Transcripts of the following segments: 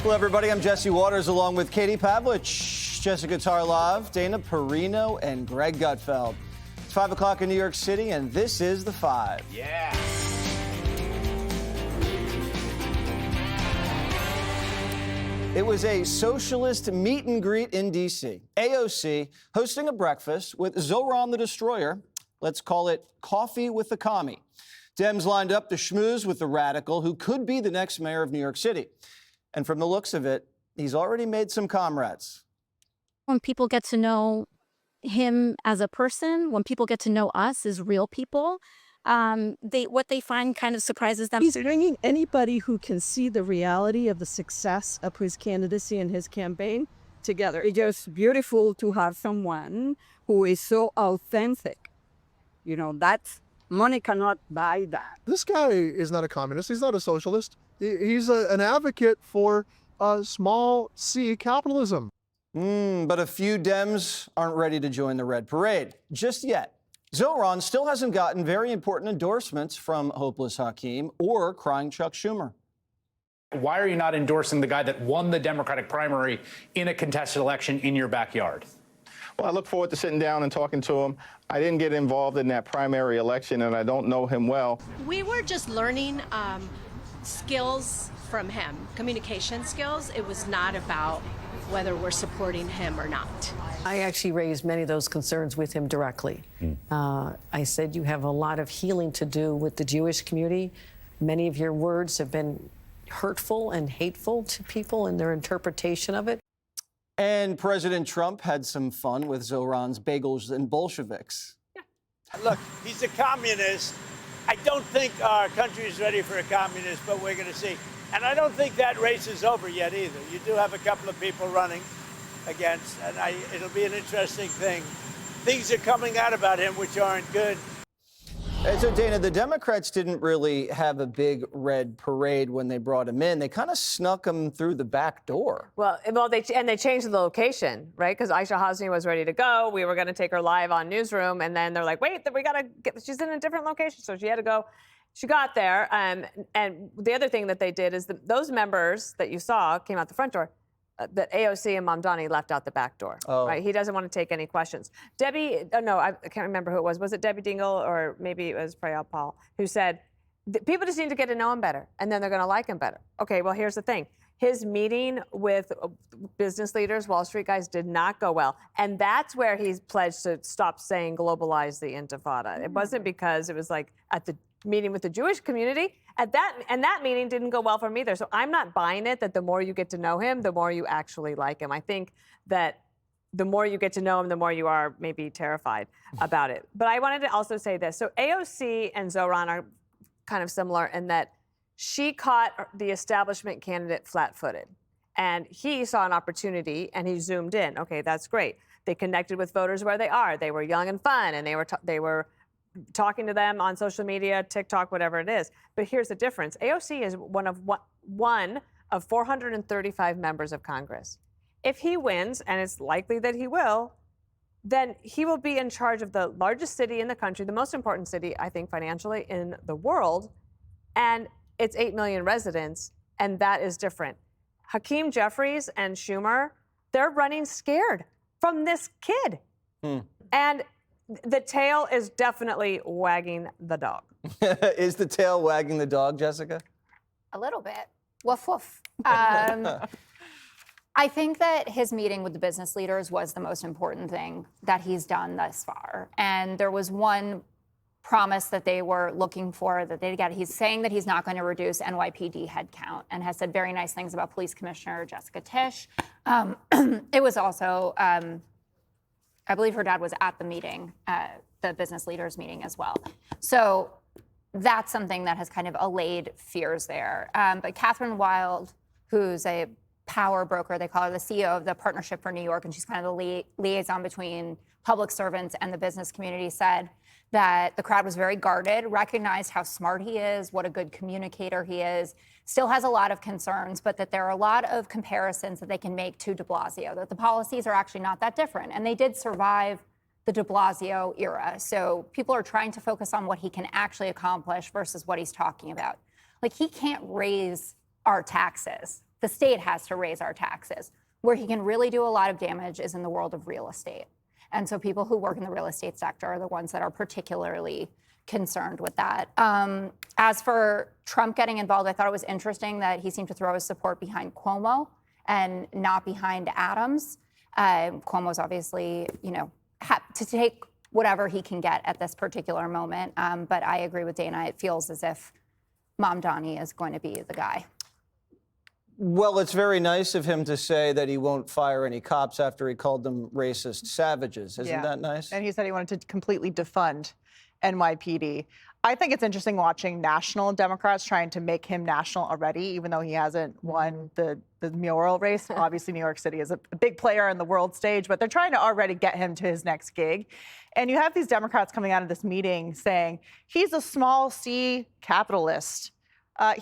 Hello, everybody. I'm Jesse Waters, along with Katie Pavlich, Jessica Tarlov, Dana Perino, and Greg Gutfeld. It's 5 o'clock in New York City, and this is The Five. Yeah. It was a socialist meet and greet in D.C. AOC hosting a breakfast with Zohran the Destroyer. Let's call it Coffee with the Commie. Dems lined up to schmooze with the radical who could be the next mayor of New York City. And from the looks of it, he's already made some comrades. When people get to know him as a person, when people get to know us as real people, what they find kind of surprises them. He's bringing anybody who can see the reality of the success of his candidacy and his campaign together. It's just beautiful to have someone who is so authentic. You know, that's money cannot buy that. This guy is not a communist. He's not a socialist. He's an advocate for small c capitalism. But a few Dems aren't ready to join the Red Parade just yet. Zohran still hasn't gotten very important endorsements from Hopeless Hakeem or Crying Chuck Schumer. Why are you not endorsing the guy that won the Democratic primary in a contested election in your backyard? Well, I look forward to sitting down and talking to him. I didn't get involved in that primary election, and I don't know him well. We were just learning skills from him, communication skills. It was not about whether we're supporting him or not. I actually raised many of those concerns with him directly. I said, you have a lot of healing to do with the Jewish community. Many of your words have been hurtful and hateful to people in their interpretation of it. And President Trump had some fun with Zohran's bagels and Bolsheviks. Look, he's a communist. I don't think our country is ready for a communist, but we're going to see. And I don't think that race is over yet either. You do have a couple of people running against, and it'll be an interesting thing. Things are coming out about him which aren't good. And so, Dana, the Democrats didn't really have a big red parade when they brought him in. They kind of snuck him through the back door. Well, they changed the location, right? Because Aisha Hasni was ready to go. We were going to take her live on Newsroom, and then they're like, wait, we got to get. She's in a different location, so she had to go. She got there, and the other thing that they did is those members that you saw came out the front door. That AOC and Mamdani left out the back door. Oh. Right? He doesn't want to take any questions. Debbie, I can't remember who it was. Was it Debbie Dingle or maybe it was Prayal Paul who said, people just need to get to know him better and then they're going to like him better. Okay, well, here's the thing. His meeting with business leaders, Wall Street guys, did not go well. And that's where he's pledged to stop saying globalize the intifada. It wasn't because it was like at the meeting with the Jewish community. That meeting didn't go well for him either. So I'm not buying it that the more you get to know him, the more you actually like him. I think that the more you get to know him, the more you are maybe terrified about it. But I wanted to also say this. So AOC and Zohran are kind of similar in that she caught the establishment candidate flat-footed. And he saw an opportunity and he zoomed in. Okay, that's great. They connected with voters where they are. They were young and fun, and they were talking to them on social media, TikTok, whatever it is. But here's the difference. AOC is one of 435 members of Congress. If he wins, and it's likely that he will, then he will be in charge of the largest city in the country, the most important city, I think, financially in the world. And it's 8 million residents, and that is different. Hakeem Jeffries and Schumer, they're running scared from this kid. And the tail is definitely wagging the dog. Is the tail wagging the dog, Jessica? A little bit. Woof, woof. I think that his meeting with the business leaders was the most important thing that he's done thus far. And there was one promise that they were looking for that they got. He's saying that he's not going to reduce NYPD headcount and has said very nice things about Police Commissioner Jessica Tisch. It was also... I believe her dad was at the meeting, the business leaders meeting as well. So that's something that has kind of allayed fears there. But Catherine Wild, who's a power broker, they call her the CEO of the Partnership for New York, and she's kind of the liaison between public servants and the business community, said that the crowd was very guarded, recognized how smart he is, what a good communicator he is, still has a lot of concerns, but that there are a lot of comparisons that they can make to de Blasio, that the policies are actually not that different. And they did survive the de Blasio era. So people are trying to focus on what he can actually accomplish versus what he's talking about. Like, he can't raise our taxes. the state has to raise our taxes. Where he can really do a lot of damage is in the world of real estate. And so people who work in the real estate sector are the ones that are particularly concerned with that. As for Trump getting involved, I thought it was interesting that he seemed to throw his support behind Cuomo and not behind Adams. Cuomo's obviously, to take whatever he can get at this particular moment. But I agree with Dana. It feels as if Mamdani is going to be the guy. Well, it's very nice of him to say that he won't fire any cops after he called them racist savages. Isn't that nice? And he said he wanted to completely defund NYPD. I think it's interesting watching national Democrats trying to make him national already, even though he hasn't won the mayoral race. Obviously, New York City is a big player on the world stage, but they're trying to already get him to his next gig. And you have these Democrats coming out of this meeting saying he's a small C capitalist.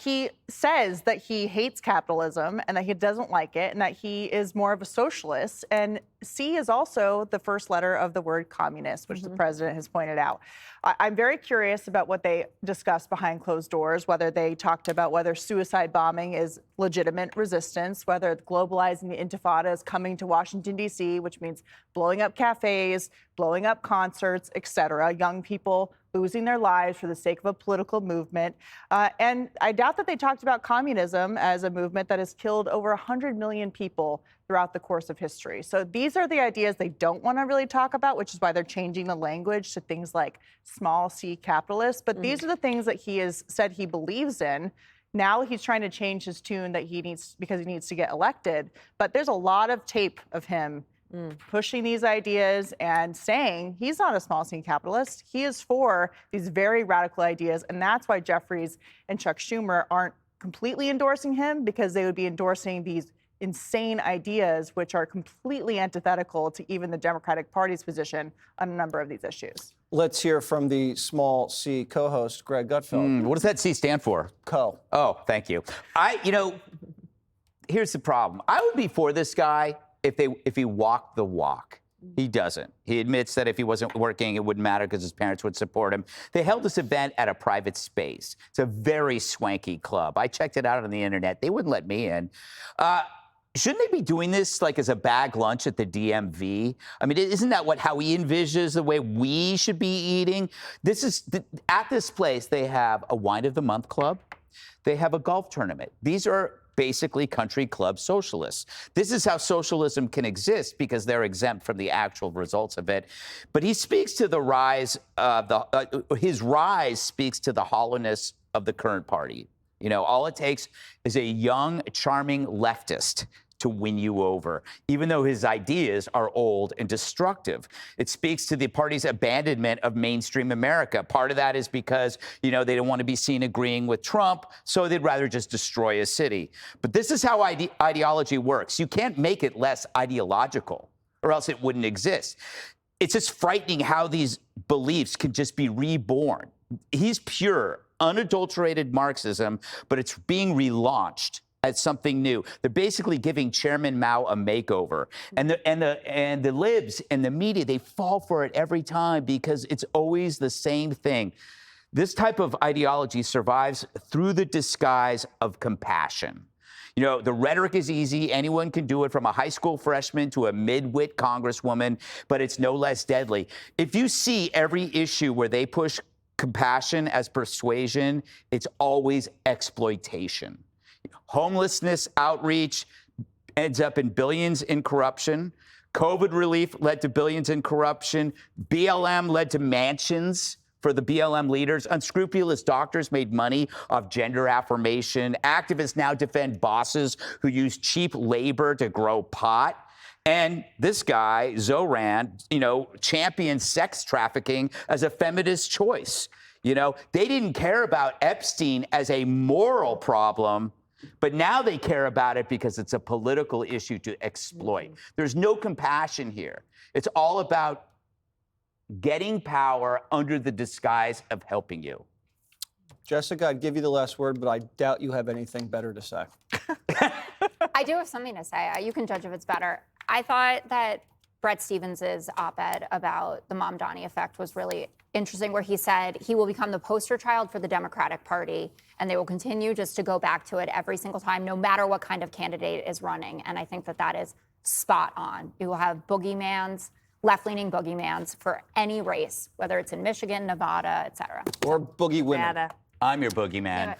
He says that he hates capitalism and that he doesn't like it and that he is more of a socialist. And C is also the first letter of the word communist, which the president has pointed out. I'm very curious about what they discussed behind closed doors, whether they talked about whether suicide bombing is legitimate resistance, whether globalizing the intifada is coming to Washington, D.C., which means blowing up cafes, blowing up concerts, et cetera, young people losing their lives for the sake of a political movement. And I doubt that they talked about communism as a movement that has killed over 100 million people throughout the course of history. So these are the ideas they don't want to really talk about, which is why they're changing the language to things like small C capitalists. But these are the things that he has said he believes in. Now he's trying to change his tune because he needs to get elected. But there's a lot of tape of him pushing these ideas and saying he's not a small C capitalist. He is for these very radical ideas. And that's why Jeffries and Chuck Schumer aren't completely endorsing him, because they would be endorsing these insane ideas, which are completely antithetical to even the Democratic Party's position on a number of these issues. Let's hear from the small C co-host, Greg Gutfeld. What does that C stand for? Co. Oh, thank you. Here's the problem. I would be for this guy if he walked the walk. He doesn't. He admits that if he wasn't working, it wouldn't matter because his parents would support him. They held this event at a private space. It's a very swanky club. I checked it out on the internet. They wouldn't let me in. Shouldn't they be doing this like as a bag lunch at the DMV? I mean, isn't that how he envisions the way we should be eating? At this place, they have a wine of the month club. They have a golf tournament. These are basically country club socialists. This is how socialism can exist because they're exempt from the actual results of it. But he speaks to the rise of his rise speaks to the hollowness of the current party. All it takes is a young, charming leftist to win you over, even though his ideas are old and destructive. It speaks to the party's abandonment of mainstream America. Part of that is because, they don't want to be seen agreeing with Trump, so they'd rather just destroy a city. But this is how ideology works. You can't make it less ideological, or else it wouldn't exist. It's just frightening how these beliefs can just be reborn. He's pure, unadulterated Marxism, but it's being relaunched as something new. They're basically giving Chairman Mao a makeover. And the libs and the media, they fall for it every time because it's always the same thing. This type of ideology survives through the disguise of compassion. The rhetoric is easy. Anyone can do it, from a high school freshman to a mid-wit congresswoman, but it's no less deadly. If you see every issue where they push compassion as persuasion, it's always exploitation. Homelessness outreach ends up in billions in corruption. COVID relief led to billions in corruption. BLM led to mansions for the BLM leaders. Unscrupulous doctors made money off gender affirmation. Activists now defend bosses who use cheap labor to grow pot. And this guy, Zohran, champions sex trafficking as a feminist choice. They didn't care about Epstein as a moral problem, but now they care about it because it's a political issue to exploit. There's no compassion here. It's all about getting power under the disguise of helping you. Jessica, I'd give you the last word, but I doubt you have anything better to say. I do have something to say. You can judge if it's better. I thought that Bret Stephens's op-ed about the Mamdani effect was really interesting, where he said he will become the poster child for the Democratic Party, and they will continue just to go back to it every single time, no matter what kind of candidate is running. And I think that that is spot on. You will have boogeymans, left-leaning boogeymans for any race, whether it's in Michigan, Nevada, et cetera. Or boogie women. Nevada. I'm your boogeyman.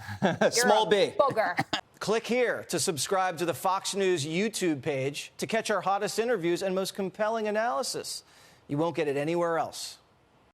Small B. Booger. Click here to subscribe to the Fox News YouTube page to catch our hottest interviews and most compelling analysis. You won't get it anywhere else.